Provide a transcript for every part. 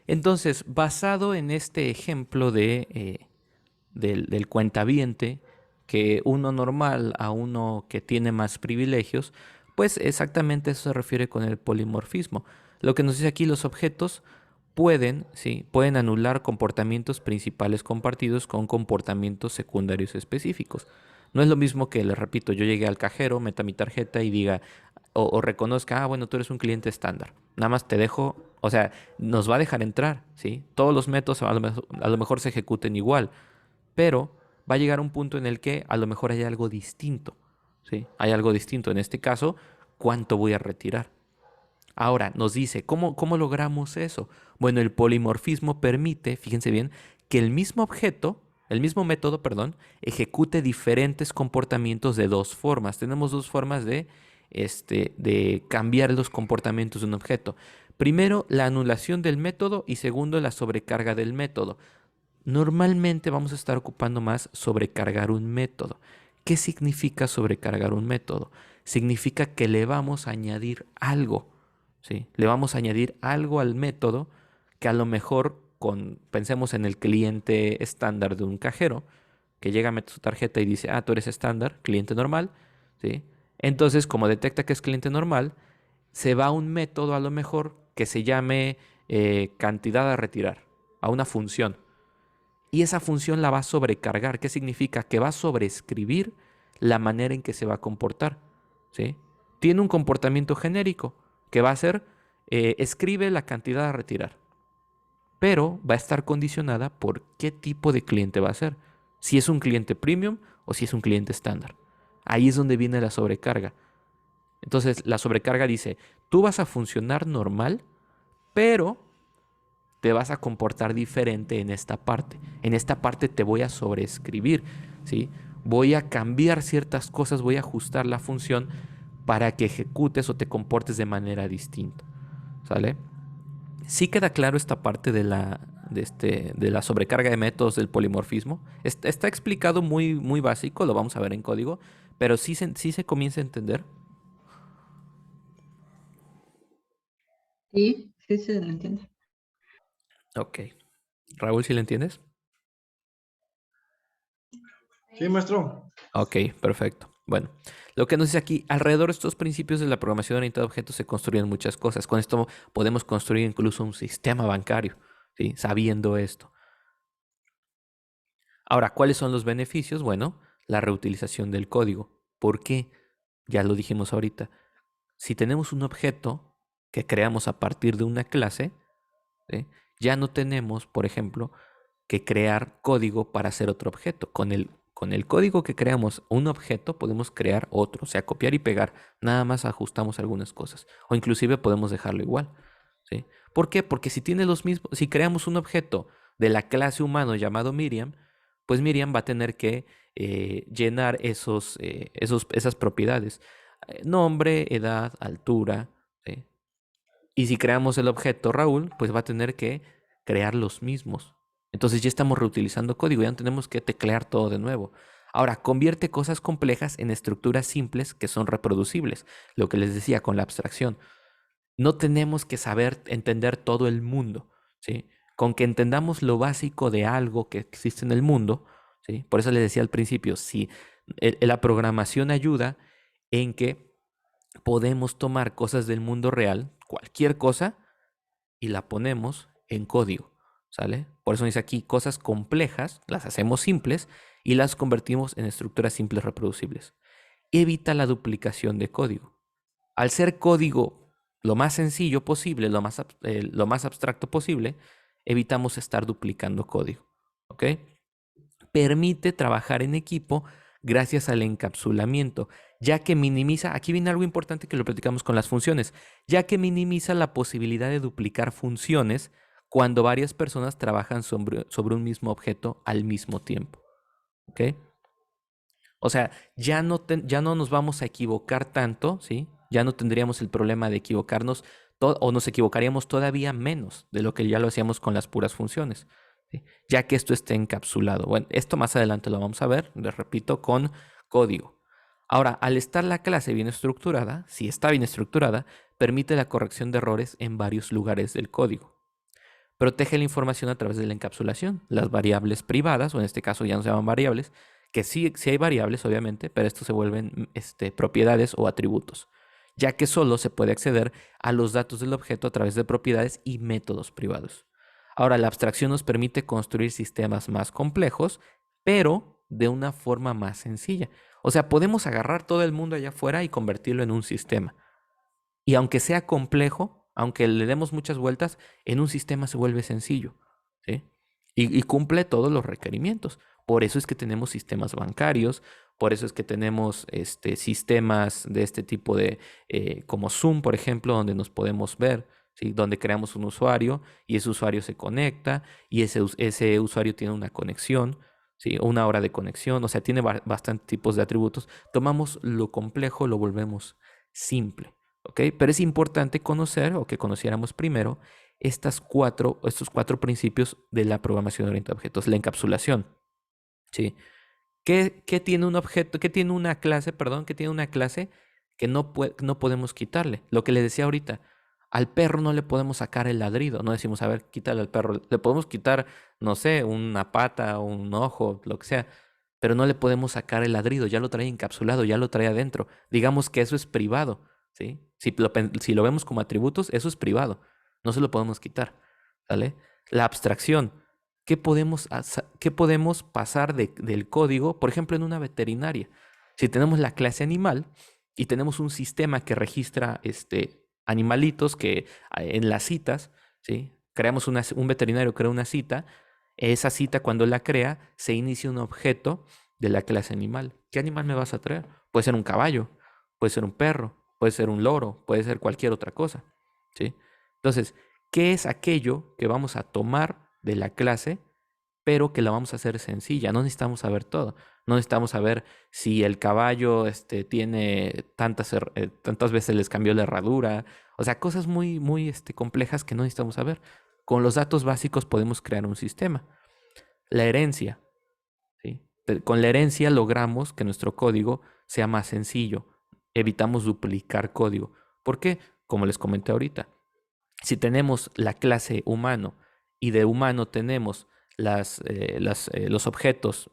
Entonces, basado en este ejemplo del cuentaviente, que uno normal a uno que tiene más privilegios, pues exactamente eso se refiere con el polimorfismo. Lo que nos dice aquí, los objetos pueden, sí, pueden anular comportamientos principales compartidos con comportamientos secundarios específicos. No es lo mismo que, les repito, yo llegué al cajero, meta mi tarjeta y diga, o reconozca, ah, bueno, tú eres un cliente estándar. Nada más te dejo, o sea, nos va a dejar entrar, ¿sí? Todos los métodos a lo mejor se ejecuten igual, pero va a llegar un punto en el que a lo mejor hay algo distinto, ¿sí? Hay algo distinto. En este caso, ¿cuánto voy a retirar? Ahora, nos dice, ¿cómo logramos eso? Bueno, el polimorfismo permite, fíjense bien, que el mismo objeto, el mismo método, perdón, ejecute diferentes comportamientos de dos formas. Tenemos dos formas de cambiar los comportamientos de un objeto. Primero, la anulación del método y segundo, la sobrecarga del método. Normalmente vamos a estar ocupando más sobrecargar un método. ¿Qué significa sobrecargar un método? Significa que le vamos a añadir algo, ¿sí? Le vamos a añadir algo al método que a lo mejor pensemos en el cliente estándar de un cajero, que llega a meter su tarjeta y dice, ah, tú eres estándar, cliente normal, ¿sí? Entonces, como detecta que es cliente normal, se va a un método a lo mejor que se llame cantidad a retirar, a una función. Y esa función la va a sobrecargar. ¿Qué significa? Que va a sobreescribir la manera en que se va a comportar. ¿Sí? Tiene un comportamiento genérico que va a ser, escribe la cantidad a retirar, pero va a estar condicionada por qué tipo de cliente va a ser. Si es un cliente premium o si es un cliente estándar. Ahí es donde viene la sobrecarga. Entonces, la sobrecarga dice, tú vas a funcionar normal, pero te vas a comportar diferente en esta parte. En esta parte te voy a sobreescribir, ¿sí? Voy a cambiar ciertas cosas, voy a ajustar la función para que ejecutes o te comportes de manera distinta, ¿sale? Sí queda claro esta parte de la sobrecarga de métodos del polimorfismo. Está explicado muy básico, lo vamos a ver en código, pero sí se comienza a entender. Sí, sí se lo entiende. Ok. Raúl, ¿sí le entiendes? Sí, maestro. Ok, perfecto. Bueno, lo que nos dice aquí, alrededor de estos principios de la programación orientada a objetos se construyen muchas cosas. Con esto podemos construir incluso un sistema bancario, ¿sí? Sabiendo esto. Ahora, ¿cuáles son los beneficios? Bueno, la reutilización del código. ¿Por qué? Ya lo dijimos ahorita. Si tenemos un objeto que creamos a partir de una clase, ¿sí? Ya no tenemos, por ejemplo, que crear código para hacer otro objeto. Con el código que creamos un objeto podemos crear otro, o sea, copiar y pegar. Nada más ajustamos algunas cosas. O inclusive podemos dejarlo igual, ¿sí? ¿Por qué? Porque si tiene los mismos, si creamos un objeto de la clase humano llamado Miriam, pues Miriam va a tener que llenar esas propiedades. Nombre, edad, altura, ¿sí? Y si creamos el objeto Raúl, pues va a tener que crear los mismos. Entonces ya estamos reutilizando código, ya no tenemos que teclear todo de nuevo. Ahora, convierte cosas complejas en estructuras simples que son reproducibles. Lo que les decía con la abstracción. No tenemos que saber entender todo el mundo, ¿sí? Con que entendamos lo básico de algo que existe en el mundo, ¿sí? Por eso les decía al principio, si la programación ayuda en que podemos tomar cosas del mundo real, cualquier cosa, y la ponemos en código, ¿sale? Por eso dice aquí, cosas complejas, las hacemos simples y las convertimos en estructuras simples reproducibles. Evita la duplicación de código. Al ser código lo más sencillo posible, lo más abstracto posible, evitamos estar duplicando código, ¿ok? Permite trabajar en equipo gracias al encapsulamiento, ya que minimiza, aquí viene algo importante que lo platicamos con las funciones, ya que minimiza la posibilidad de duplicar funciones cuando varias personas trabajan sobre un mismo objeto al mismo tiempo. ¿Ok? O sea, ya no nos vamos a equivocar tanto, ¿sí? Ya no tendríamos el problema de equivocarnos o nos equivocaríamos todavía menos de lo que ya lo hacíamos con las puras funciones, ¿sí? Ya que esto esté encapsulado. Bueno, esto más adelante lo vamos a ver, les repito, con código. Ahora, al estar la clase bien estructurada, si está bien estructurada, permite la corrección de errores en varios lugares del código. Protege la información a través de la encapsulación. Las variables privadas, o en este caso ya no se llaman variables, que sí hay variables, obviamente, pero estos se vuelven propiedades o atributos, ya que solo se puede acceder a los datos del objeto a través de propiedades y métodos privados. Ahora, la abstracción nos permite construir sistemas más complejos, pero de una forma más sencilla. O sea, podemos agarrar todo el mundo allá afuera y convertirlo en un sistema. Y aunque sea complejo, aunque le demos muchas vueltas, en un sistema se vuelve sencillo, ¿sí? Y cumple todos los requerimientos. Por eso es que tenemos sistemas bancarios, por eso es que tenemos sistemas de este tipo como Zoom, por ejemplo, donde nos podemos ver, ¿sí? Donde creamos un usuario y ese usuario se conecta y ese usuario tiene una conexión, ¿sí? Una hora de conexión, o sea, tiene bastantes tipos de atributos. Tomamos lo complejo, lo volvemos simple. ¿Ok? Pero es importante conocer, o que conociéramos primero, estos cuatro principios de la programación orientada a objetos. La encapsulación, ¿sí? ¿Qué tiene un objeto? ¿Qué tiene una clase, perdón? ¿Qué tiene una clase que no podemos quitarle? Lo que le decía ahorita, al perro no le podemos sacar el ladrido. No decimos, a ver, quítale al perro. Le podemos quitar, no sé, una pata, un ojo, lo que sea, pero no le podemos sacar el ladrido. Ya lo trae encapsulado, ya lo trae adentro. Digamos que eso es privado, ¿sí? Si lo vemos como atributos, eso es privado. No se lo podemos quitar, ¿vale? La abstracción. ¿Qué podemos pasar del código, por ejemplo, en una veterinaria? Si tenemos la clase animal y tenemos un sistema que registra animalitos que en las citas, ¿sí? Un veterinario crea una cita, esa cita cuando la crea se inicia un objeto de la clase animal. ¿Qué animal me vas a traer? Puede ser un caballo, puede ser un perro, puede ser un loro, puede ser cualquier otra cosa, ¿sí? Entonces, ¿qué es aquello que vamos a tomar de la clase, pero que la vamos a hacer sencilla? No necesitamos saber todo. No necesitamos saber si el caballo tiene tantas veces les cambió la herradura. O sea, cosas muy, muy complejas que no necesitamos saber. Con los datos básicos podemos crear un sistema. La herencia, ¿sí? Con la herencia logramos que nuestro código sea más sencillo. Evitamos duplicar código. ¿Por qué? Como les comenté ahorita, si tenemos la clase humano y de humano tenemos los objetos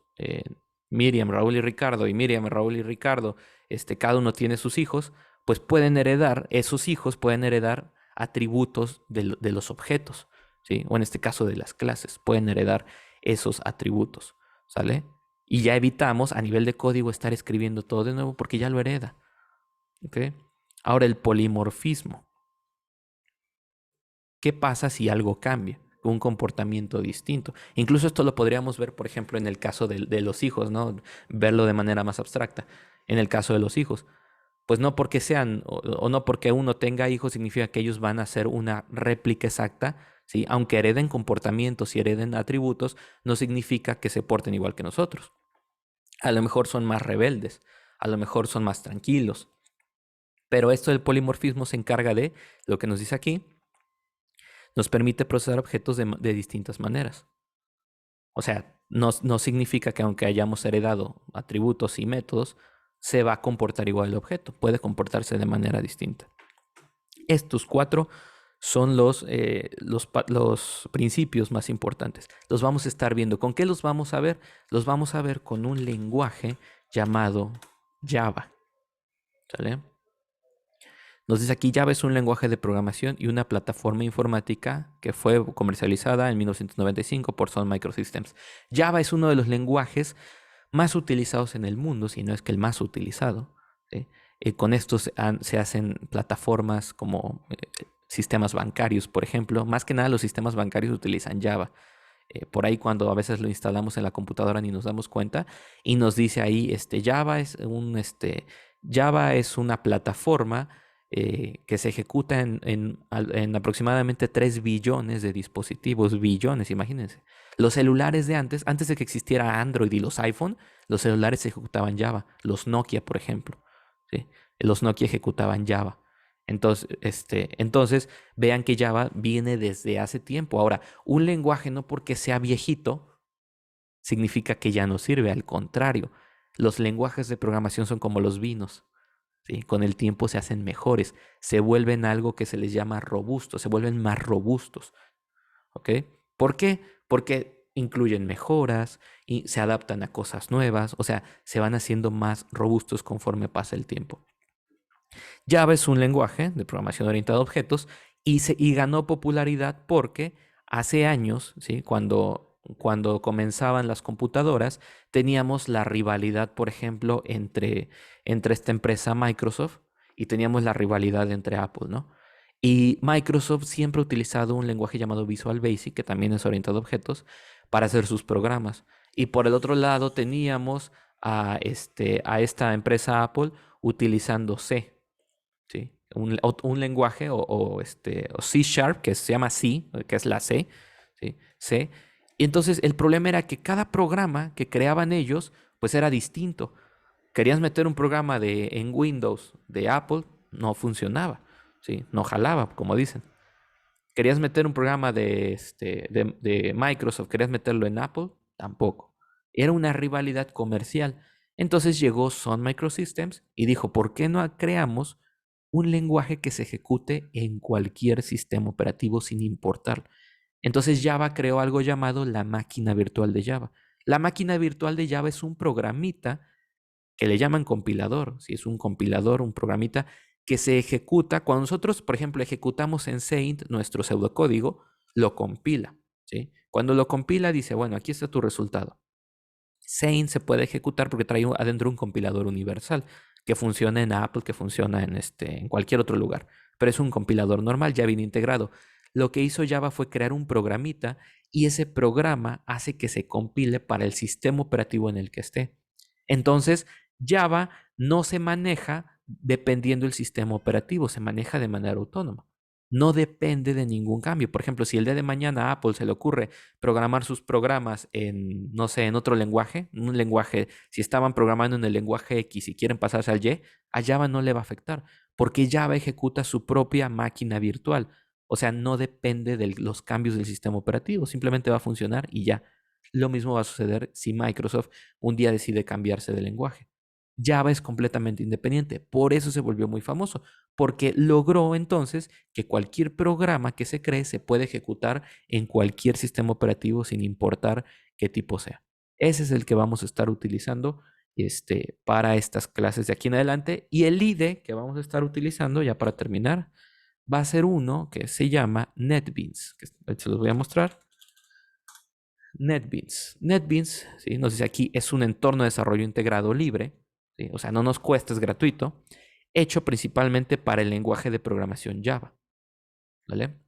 Miriam, Raúl y Ricardo, y Miriam, Raúl y Ricardo, cada uno tiene sus hijos, pues esos hijos pueden heredar atributos de los objetos, ¿sí? O en este caso de las clases, pueden heredar esos atributos, ¿sale? Y ya evitamos a nivel de código estar escribiendo todo de nuevo porque ya lo hereda, ¿ok? Ahora el polimorfismo. ¿Qué pasa si algo cambia? Un comportamiento distinto. Incluso esto lo podríamos ver, por ejemplo, en el caso de los hijos, ¿no? Verlo de manera más abstracta. En el caso de los hijos. Pues no porque sean, o no porque uno tenga hijos, significa que ellos van a ser una réplica exacta, ¿sí? Aunque hereden comportamientos y hereden atributos, no significa que se porten igual que nosotros. A lo mejor son más rebeldes, a lo mejor son más tranquilos. Pero esto del polimorfismo se encarga de, lo que nos dice aquí, nos permite procesar objetos de distintas maneras. O sea, no significa que aunque hayamos heredado atributos y métodos, se va a comportar igual el objeto. Puede comportarse de manera distinta. Estos cuatro son los principios más importantes. Los vamos a estar viendo. ¿Con qué los vamos a ver? Los vamos a ver con un lenguaje llamado Java. ¿Sale? Nos dice aquí, Java es un lenguaje de programación y una plataforma informática que fue comercializada en 1995 por Sun Microsystems. Java es uno de los lenguajes más utilizados en el mundo, si no es que el más utilizado, ¿sí? Con estos se hacen plataformas como sistemas bancarios, por ejemplo. Más que nada los sistemas bancarios utilizan Java. Por ahí cuando a veces lo instalamos en la computadora ni nos damos cuenta y nos dice ahí, Java es una plataforma que se ejecuta en aproximadamente 3 billones de dispositivos, billones, imagínense. Los celulares de antes de que existiera Android y los iPhone, los celulares se ejecutaban Java. Los Nokia, por ejemplo, ¿sí? Los Nokia ejecutaban Java. Entonces, vean que Java viene desde hace tiempo. Ahora, un lenguaje no porque sea viejito significa que ya no sirve. Al contrario, los lenguajes de programación son como los vinos. ¿Sí? Con el tiempo se hacen mejores, se vuelven algo que se les llama robusto, se vuelven más robustos. ¿ok? ¿Por qué? Porque incluyen mejoras y se adaptan a cosas nuevas, o sea, se van haciendo más robustos conforme pasa el tiempo. Java es un lenguaje de programación orientada a objetos y ganó popularidad porque hace años, ¿sí? Cuando comenzaban las computadoras, teníamos la rivalidad, por ejemplo, entre esta empresa Microsoft y teníamos la rivalidad entre Apple, ¿no? Y Microsoft siempre ha utilizado un lenguaje llamado Visual Basic, que también es orientado a objetos, para hacer sus programas. Y por el otro lado teníamos a esta empresa Apple utilizando C. ¿Sí? Un lenguaje o C Sharp, que se llama C, que es la C, ¿sí? C. Y entonces el problema era que cada programa que creaban ellos, pues era distinto. Querías meter un programa en Windows de Apple, no funcionaba, ¿sí? No jalaba, como dicen. Querías meter un programa de Microsoft, querías meterlo en Apple, tampoco. Era una rivalidad comercial. Entonces llegó Sun Microsystems y dijo, ¿por qué no creamos un lenguaje que se ejecute en cualquier sistema operativo sin importar? Entonces Java creó algo llamado la máquina virtual de Java. La máquina virtual de Java es un programita que le llaman compilador, si es un compilador, un programita que se ejecuta. Cuando nosotros, por ejemplo, ejecutamos en Saint nuestro pseudocódigo, lo compila, ¿sí? Cuando lo compila dice, bueno, aquí está tu resultado. Saint se puede ejecutar porque trae adentro un compilador universal que funciona en Apple, que funciona en cualquier otro lugar, pero es un compilador normal, ya viene integrado. Lo que hizo Java fue crear un programita y ese programa hace que se compile para el sistema operativo en el que esté. Entonces, Java no se maneja dependiendo del sistema operativo, se maneja de manera autónoma. No depende de ningún cambio. Por ejemplo, si el día de mañana a Apple se le ocurre programar sus programas en, no sé, en otro lenguaje, un lenguaje, si estaban programando en el lenguaje X y quieren pasarse al Y, a Java no le va a afectar, porque Java ejecuta su propia máquina virtual. O sea, no depende de los cambios del sistema operativo, simplemente va a funcionar y ya. Lo mismo va a suceder si Microsoft un día decide cambiarse de lenguaje. Java es completamente independiente, por eso se volvió muy famoso, porque logró entonces que cualquier programa que se cree se puede ejecutar en cualquier sistema operativo sin importar qué tipo sea. Ese es el que vamos a estar utilizando para estas clases de aquí en adelante. Y el IDE que vamos a estar utilizando, ya para terminar, va a ser uno que se llama NetBeans, que se los voy a mostrar. NetBeans. NetBeans, ¿sí? Nos dice aquí, es un entorno de desarrollo integrado libre, ¿sí? O sea, no nos cuesta, es gratuito, hecho principalmente para el lenguaje de programación Java, ¿vale?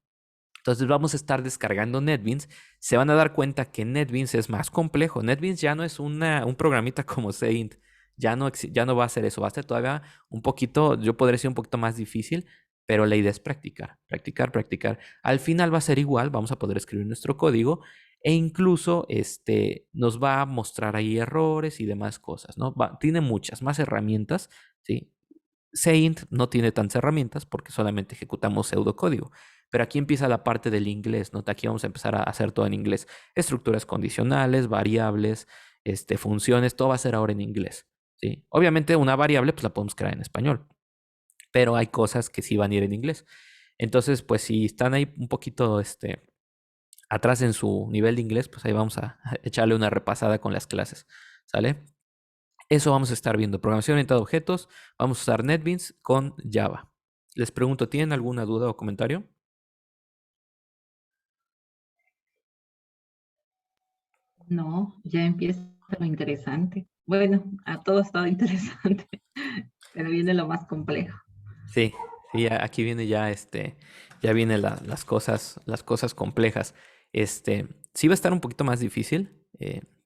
Entonces vamos a estar descargando NetBeans. Se van a dar cuenta que NetBeans es más complejo. NetBeans ya no es un programita como Saint. Ya no va a ser eso. Va a ser todavía un poquito, yo podría decir un poquito más difícil, pero la idea es practicar, practicar, practicar. Al final va a ser igual. Vamos a poder escribir nuestro código e incluso nos va a mostrar ahí errores y demás cosas, ¿no? Tiene muchas más herramientas, ¿sí? Saint no tiene tantas herramientas porque solamente ejecutamos pseudocódigo. Pero aquí empieza la parte del inglés, ¿no? Aquí vamos a empezar a hacer todo en inglés. Estructuras condicionales, variables, funciones, todo va a ser ahora en inglés, ¿sí? Obviamente una variable pues la podemos crear en español, pero hay cosas que sí van a ir en inglés. Entonces, pues si están ahí un poquito atrás en su nivel de inglés, pues ahí vamos a echarle una repasada con las clases, ¿sale? Eso vamos a estar viendo. Programación orientada a objetos. Vamos a usar NetBeans con Java. Les pregunto, ¿tienen alguna duda o comentario? No, ya empieza lo interesante. Bueno, a todo ha estado interesante, pero viene lo más complejo. Sí, sí, aquí viene ya vienen las cosas complejas. Sí va a estar un poquito más difícil,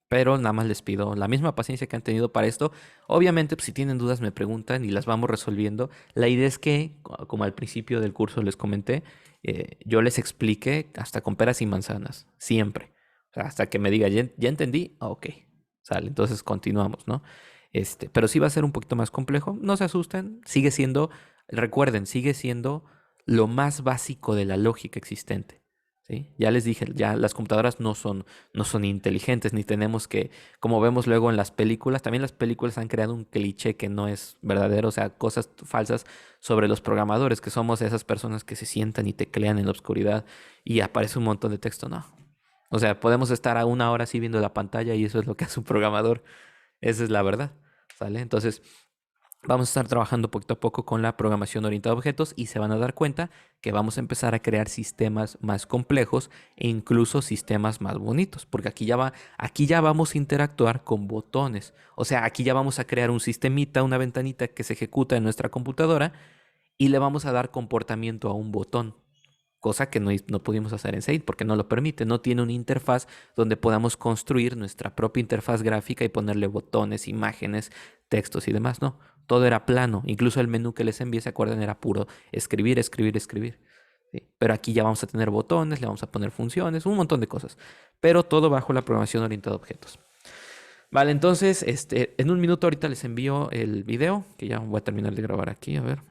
pero nada más les pido la misma paciencia que han tenido para esto. Obviamente, pues, si tienen dudas me preguntan y las vamos resolviendo. La idea es que, como al principio del curso les comenté, yo les explique hasta con peras y manzanas, siempre. O sea, hasta que me diga, ya entendí, ok, sale, entonces continuamos, ¿no? Pero sí va a ser un poquito más complejo. No se asusten, sigue siendo. Recuerden, sigue siendo lo más básico de la lógica existente. ¿sí? Ya les dije, ya las computadoras no son inteligentes, ni tenemos que, como vemos luego en las películas, también las películas han creado un cliché que no es verdadero, o sea, cosas falsas sobre los programadores, que somos esas personas que se sientan y teclean en la oscuridad y aparece un montón de texto, no. O sea, podemos estar a una hora así viendo la pantalla y eso es lo que hace un programador. Esa es la verdad, ¿sale? Entonces, vamos a estar trabajando poquito a poco con la programación orientada a objetos y se van a dar cuenta que vamos a empezar a crear sistemas más complejos e incluso sistemas más bonitos, porque aquí ya vamos a interactuar con botones. O sea, aquí ya vamos a crear un sistemita, una ventanita que se ejecuta en nuestra computadora y le vamos a dar comportamiento a un botón. Cosa que no pudimos hacer en Seid porque no lo permite. No tiene una interfaz donde podamos construir nuestra propia interfaz gráfica y ponerle botones, imágenes, textos y demás. No, todo era plano. Incluso el menú que les envié, ¿se acuerdan? Era puro escribir, escribir, escribir. ¿Sí? Pero aquí ya vamos a tener botones, le vamos a poner funciones, un montón de cosas. Pero todo bajo la programación orientada a objetos. Vale, entonces, en un minuto ahorita les envío el video, que ya voy a terminar de grabar aquí, a ver.